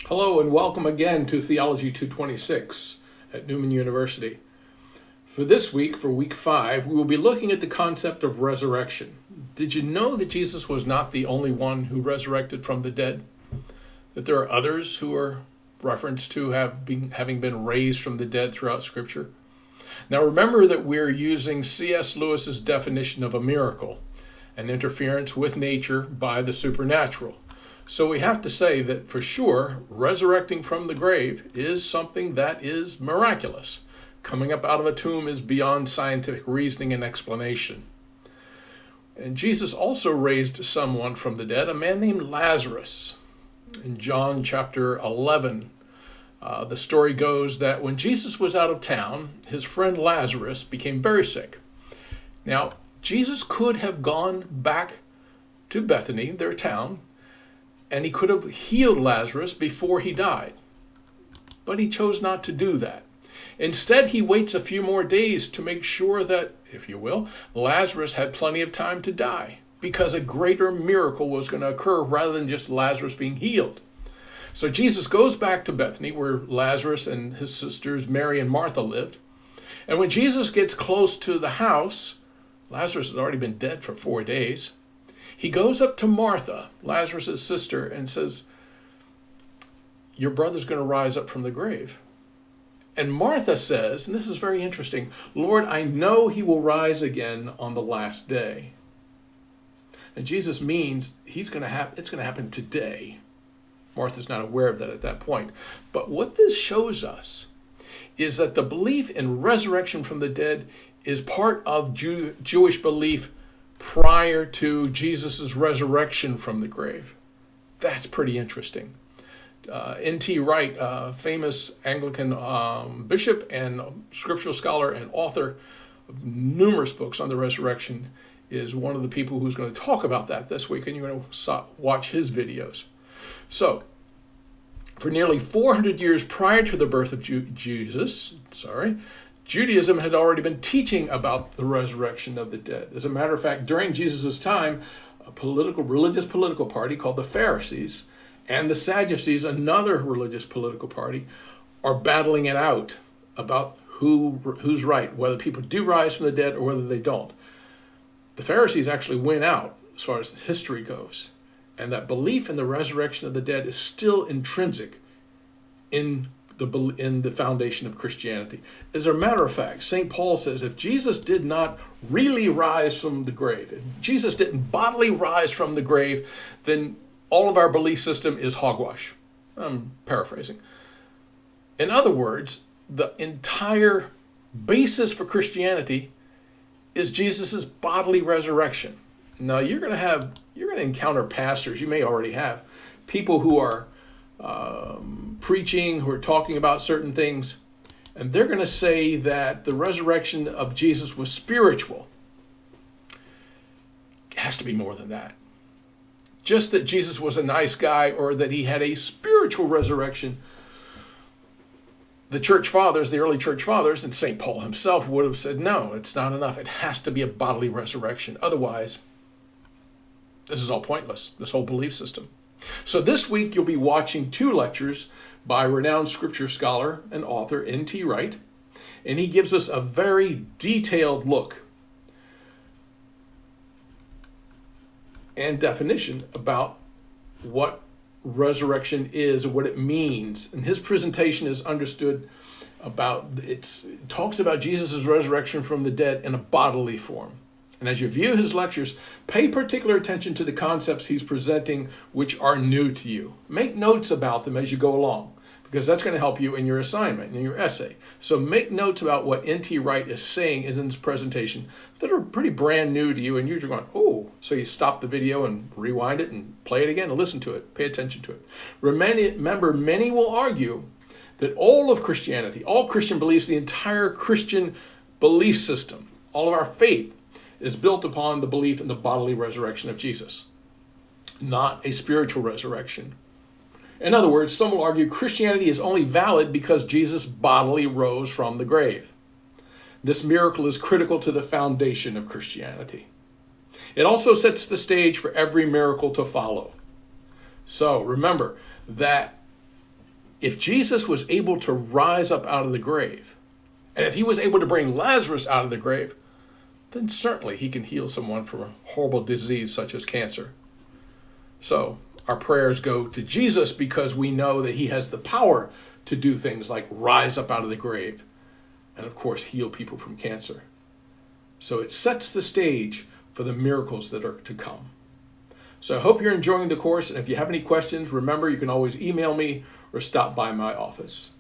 Hello and welcome again to Theology 226 at Newman University. For this week, for week 5, we will be looking at the concept of resurrection. Did you know that Jesus was not the only one who resurrected from the dead? That there are others who are referenced to having been raised from the dead throughout Scripture? Now remember that we're using C.S. Lewis's definition of a miracle, an interference with nature by the supernatural. So we have to say that for sure, resurrecting from the grave is something that is miraculous. Coming up out of a tomb is beyond scientific reasoning and explanation. And Jesus also raised someone from the dead, a man named Lazarus. In John chapter 11, the story goes that when Jesus was out of town, his friend Lazarus became very sick. Now, Jesus could have gone back to Bethany, their town, and he could have healed Lazarus before he died. But he chose not to do that. Instead, he waits a few more days to make sure that, if you will, Lazarus had plenty of time to die, because a greater miracle was going to occur rather than just Lazarus being healed. So Jesus goes back to Bethany, where Lazarus and his sisters Mary and Martha lived. And when Jesus gets close to the house, Lazarus has already been dead for 4 days. He goes up to Martha, Lazarus' sister, and says, "Your brother's going to rise up from the grave." And Martha says, and this is very interesting, "Lord, I know he will rise again on the last day." And Jesus means it's going to happen today. Martha's not aware of that at that point. But what this shows us is that the belief in resurrection from the dead is part of Jewish belief prior to Jesus' resurrection from the grave. That's pretty interesting. N.T. Wright, a famous Anglican bishop and scriptural scholar and author of numerous books on the resurrection, is one of the people who's going to talk about that this week, and you're going to watch his videos. So, for nearly 400 years prior to the birth of Jesus, Judaism had already been teaching about the resurrection of the dead. As a matter of fact, during Jesus' time, a religious political party called the Pharisees and the Sadducees, another religious political party, are battling it out about who's right, whether people do rise from the dead or whether they don't. The Pharisees actually win out as far as history goes, and that belief in the resurrection of the dead is still intrinsic in the foundation of Christianity. As a matter of fact, St. Paul says if Jesus did not really rise from the grave, if Jesus didn't bodily rise from the grave, then all of our belief system is hogwash. I'm paraphrasing. In other words, the entire basis for Christianity is Jesus' bodily resurrection. Now you're going to encounter pastors, you may already have, people who are preaching, who are talking about certain things, and they're going to say that the resurrection of Jesus was spiritual. It has to be more than that. Just that Jesus was a nice guy or that he had a spiritual resurrection. The church fathers, the early church fathers, and St. Paul himself would have said, no, it's not enough. It has to be a bodily resurrection. Otherwise, this is all pointless, this whole belief system. So this week you'll be watching 2 lectures by renowned scripture scholar and author N.T. Wright, and he gives us a very detailed look and definition about what resurrection is and what it means. And his presentation is understood it talks about Jesus' resurrection from the dead in a bodily form. And as you view his lectures, pay particular attention to the concepts he's presenting which are new to you. Make notes about them as you go along, because that's going to help you in your assignment, in your essay. So make notes about what N.T. Wright is saying in his presentation that are pretty brand new to you, and you're going, oh, so you stop the video and rewind it and play it again and listen to it, pay attention to it. Remember, many will argue that all of Christianity, all Christian beliefs, the entire Christian belief system, all of our faith, is built upon the belief in the bodily resurrection of Jesus, not a spiritual resurrection. In other words, some will argue Christianity is only valid because Jesus bodily rose from the grave. This miracle is critical to the foundation of Christianity. It also sets the stage for every miracle to follow. So remember that if Jesus was able to rise up out of the grave, and if he was able to bring Lazarus out of the grave, then certainly he can heal someone from a horrible disease such as cancer. So our prayers go to Jesus because we know that he has the power to do things like rise up out of the grave and, of course, heal people from cancer. So it sets the stage for the miracles that are to come. So I hope you're enjoying the course, and if you have any questions, remember you can always email me or stop by my office.